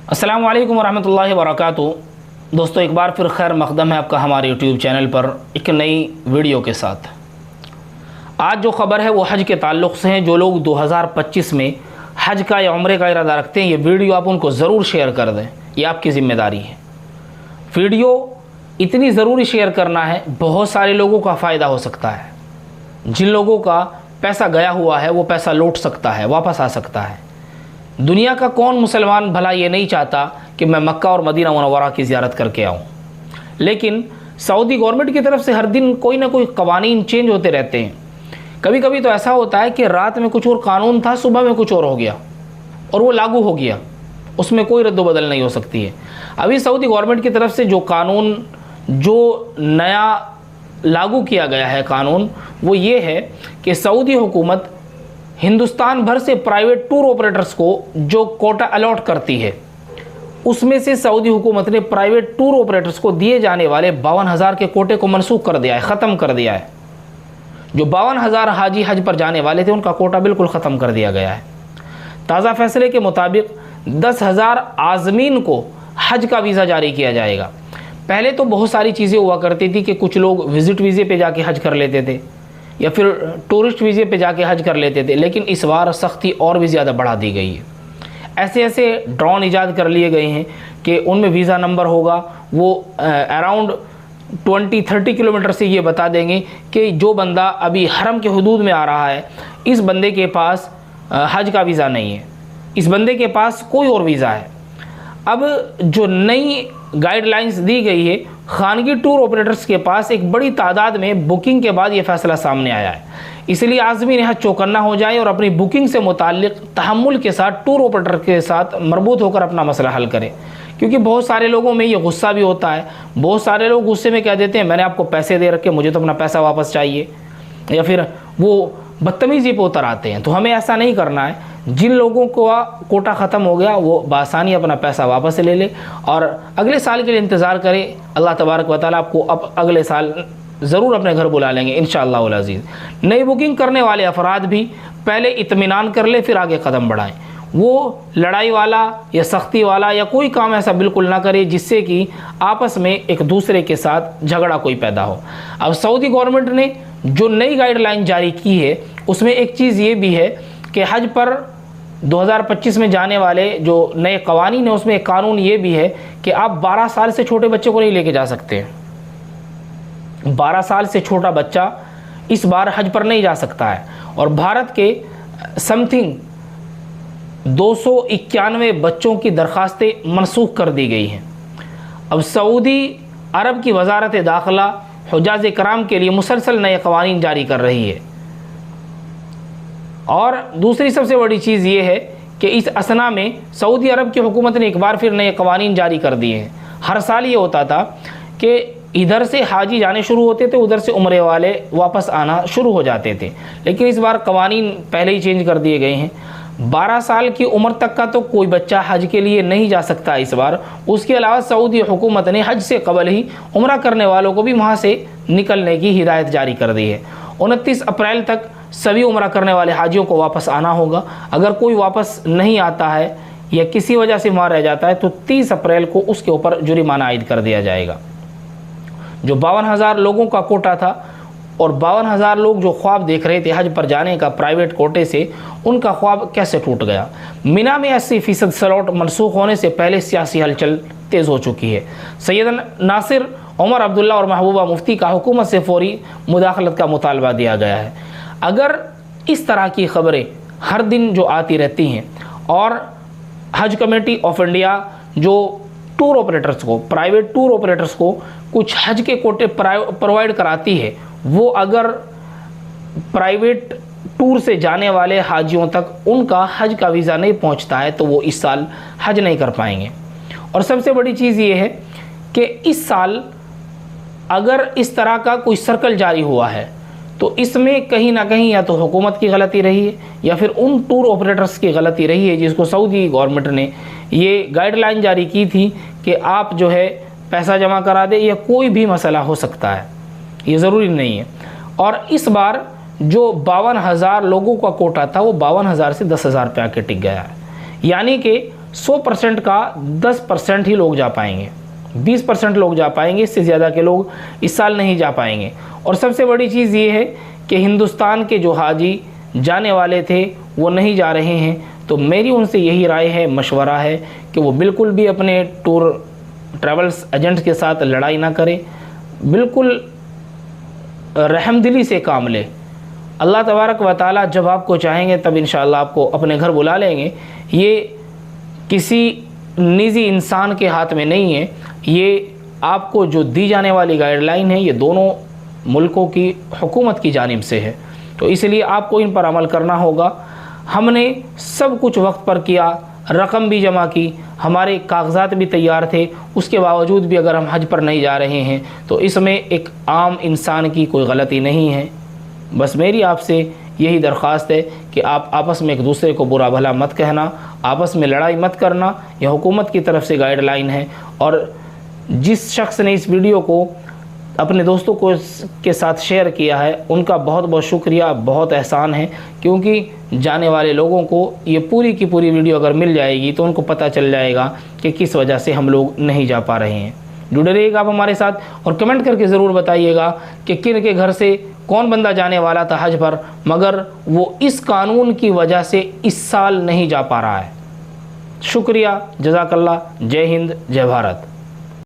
अस्सलामु अलैकुम वरहमतुल्लाहि वबरकातुहू। दोस्तों, एक बार फिर खैर मक़दम है आपका हमारे यूट्यूब चैनल पर एक नई वीडियो के साथ। आज जो ख़बर है वो हज के ताल्लुक़ से है। जो लोग 2025 में हज का या उम्रे का इरादा रखते हैं, ये वीडियो आप उनको ज़रूर शेयर कर दें, ये आपकी ज़िम्मेदारी है। वीडियो इतनी ज़रूरी शेयर करना है, बहुत सारे लोगों का फ़ायदा हो सकता है। जिन लोगों का पैसा गया हुआ है वो पैसा लौट सकता है, वापस आ सकता है। दुनिया का कौन मुसलमान भला ये नहीं चाहता कि मैं मक्का और मदीना मुनव्वरा की ज़ियारत करके आऊँ। लेकिन सऊदी गवर्नमेंट की तरफ से हर दिन कोई ना कोई कवानीन चेंज होते रहते हैं। कभी कभी तो ऐसा होता है कि रात में कुछ और कानून था, सुबह में कुछ और हो गया और वो लागू हो गया, उसमें कोई रद्दोबदल नहीं हो सकती है। अभी सऊदी गवर्नमेंट की तरफ से जो कानून, जो नया लागू किया गया है कानून, वो ये है कि सऊदी हुकूमत हिंदुस्तान भर से प्राइवेट टूर ऑपरेटर्स को जो कोटा अलॉट करती है, उसमें से सऊदी हुकूमत ने प्राइवेट टूर ऑपरेटर्स को दिए जाने वाले 52,000 के कोटे को मनसूख कर दिया है, ख़त्म कर दिया है। जो 52,000 हाजी हज पर जाने वाले थे उनका कोटा बिल्कुल ख़त्म कर दिया गया है। ताज़ा फैसले के मुताबिक 10,000 आज़मीन को हज का वीज़ा जारी किया जाएगा। पहले तो बहुत सारी चीज़ें हुआ करती थी कि कुछ लोग विज़िट वीज़े पे जाके हज कर लेते थे या फिर टूरिस्ट वीज़े पे जाके हज कर लेते थे, लेकिन इस बार सख्ती और भी ज़्यादा बढ़ा दी गई है। ऐसे ऐसे ड्रोन ईजाद कर लिए गए हैं कि उनमें वीज़ा नंबर होगा, वो अराउंड 20-30 किलोमीटर से ये बता देंगे कि जो बंदा अभी हरम के हुदूद में आ रहा है, इस बंदे के पास हज का वीज़ा नहीं है, इस बंदे के पास कोई और वीज़ा है। अब जो नई गाइडलाइंस दी गई है, खानगी टूर ऑपरेटर्स के पास एक बड़ी तादाद में बुकिंग के बाद ये फ़ैसला सामने आया है। इसलिए आज़मीन यहाँ चौकन्ना हो जाए और अपनी बुकिंग से मुताल्लिक़ तहम्मुल के साथ टूर ऑपरेटर के साथ मरबूत होकर अपना मसला हल करें। क्योंकि बहुत सारे लोगों में ये गुस्सा भी होता है। बहुत सारे लोग गुस्से में कह देते हैं मैंने आपको पैसे दे रखे, मुझे तो अपना पैसा वापस चाहिए, या फिर वो बदतमीज़ी पे उतर आते हैं। तो हमें ऐसा नहीं करना है। जिन लोगों को कोटा ख़त्म हो गया वो बासानी अपना पैसा वापस ले ले और अगले साल के लिए इंतज़ार करे। अल्लाह तबारक व तआला आपको अब अगले साल ज़रूर अपने घर बुला लेंगे इंशाअल्लाह उल अज़ीज़। नई बुकिंग करने वाले अफराद भी पहले इत्मीनान कर ले, फिर आगे कदम बढ़ाएँ। वो लड़ाई वाला या सख्ती वाला या कोई काम ऐसा बिल्कुल ना करे जिससे कि आपस में एक दूसरे के साथ झगड़ा कोई पैदा हो। अब सऊदी गवर्नमेंट ने जो नई गाइडलाइन जारी की है उसमें एक चीज़ ये भी है कि हज पर 2025 में जाने वाले जो नए कवानीन है उसमें एक कानून ये भी है कि आप 12 साल से छोटे बच्चे को नहीं लेके जा सकते। 12 साल से छोटा बच्चा इस बार हज पर नहीं जा सकता है। और भारत के समथिंग 291 बच्चों की दरख्वास्तें मनसूख कर दी गई हैं। अब सऊदी अरब की वजारत दाखिला हुजाज कराम के लिए मुसलसल नए कवानीन जारी कर रही है। और दूसरी सबसे बड़ी चीज़ ये है कि इस असना में सऊदी अरब की हुकूमत ने एक बार फिर नए कवानीन जारी कर दिए हैं। हर साल ये होता था कि इधर से हाजी जाने शुरू होते थे, उधर से उम्रे वाले वापस आना शुरू हो जाते थे, लेकिन इस बार कवानीन पहले ही चेंज कर दिए गए हैं। 12 साल की उम्र तक का तो कोई बच्चा हज के लिए नहीं जा सकता इस बार। उसके अलावा सऊदी हुकूमत ने हज से कबल ही उम्रा करने वालों को भी वहाँ से निकलने की हिदायत जारी कर दी है। 29 अप्रैल तक सभी उम्रा करने वाले हाजियों को वापस आना होगा। अगर कोई वापस नहीं आता है या किसी वजह से वहाँ रह जाता है तो 30 अप्रैल को उसके ऊपर जुर्माना आयद कर दिया जाएगा। जो 52,000 लोगों का कोटा था और 52,000 लोग जो ख्वाब देख रहे थे हज पर जाने का प्राइवेट कोटे से, उनका ख्वाब कैसे टूट गया। मिना में 80% स्लॉट मनसूख होने से पहले सियासी हलचल तेज़ हो चुकी है। सैयद नासिर उमर अब्दुल्ला और महबूबा मुफ्ती का हुकूमत से फौरी मुदाखलत का मुतालबा दिया गया है। अगर इस तरह की ख़बरें हर दिन जो आती रहती हैं और हज कमेटी ऑफ इंडिया जो टूर ऑपरेटर्स को, प्राइवेट टूर ऑपरेटर्स को कुछ हज के कोटे प्रोवाइड कराती है, वो अगर प्राइवेट टूर से जाने वाले हाजियों तक उनका हज का वीज़ा नहीं पहुंचता है तो वो इस साल हज नहीं कर पाएंगे। और सबसे बड़ी चीज़ ये है कि इस साल अगर इस तरह का कोई सर्कल जारी हुआ है तो इसमें कहीं ना कहीं या तो हुकूमत की गलती रही है या फिर उन टूर ऑपरेटर्स की गलती रही है जिसको सऊदी गवर्नमेंट ने ये गाइडलाइन जारी की थी कि आप जो है पैसा जमा करा दे, या कोई भी मसला हो सकता है, ये ज़रूरी नहीं है। और इस बार जो 52,000 लोगों का कोटा था वो 52,000 से 10,000 पे आके टिक गया है। यानी कि 100% का 10% ही लोग जा पाएंगे, 20% लोग जा पाएंगे, इससे ज़्यादा के लोग इस साल नहीं जा पाएंगे। और सबसे बड़ी चीज़ ये है कि हिंदुस्तान के जो हाजी जाने वाले थे वो नहीं जा रहे हैं। तो मेरी उनसे यही राय है, मशवरा है कि वो बिल्कुल भी अपने टूर ट्रैवल्स एजेंट के साथ लड़ाई ना करें, बिल्कुल रहमदिली से काम ले। अल्लाह तबारक व ताला जब आपको चाहेंगे तब इंशाअल्लाह आपको अपने घर बुला लेंगे। ये किसी निजी इंसान के हाथ में नहीं है, ये आपको जो दी जाने वाली गाइडलाइन है ये दोनों मुल्कों की हुकूमत की जानिब से है। तो इसलिए आपको इन पर अमल करना होगा। हमने सब कुछ वक्त पर किया, रकम भी जमा की, हमारे कागजात भी तैयार थे, उसके बावजूद भी अगर हम हज पर नहीं जा रहे हैं तो इसमें एक आम इंसान की कोई गलती नहीं है। बस मेरी आपसे यही दरख्वास्त है कि आप आपस में एक दूसरे को बुरा भला मत कहना, आपस में लड़ाई मत करना। यह हुकूमत की तरफ से गाइडलाइन है। और जिस शख्स ने इस वीडियो को अपने दोस्तों को के साथ शेयर किया है उनका बहुत बहुत शुक्रिया, बहुत एहसान है, क्योंकि जाने वाले लोगों को ये पूरी की पूरी वीडियो अगर मिल जाएगी तो उनको पता चल जाएगा कि किस वजह से हम लोग नहीं जा पा रहे हैं। जुड़े रहिएगा आप हमारे साथ और कमेंट करके ज़रूर बताइएगा कि किन के घर से कौन बंदा जाने वाला था हज पर, मगर वो इस कानून की वजह से इस साल नहीं जा पा रहा है। शुक्रिया, जज़ाकल्लाह, जय हिंद, जय भारत।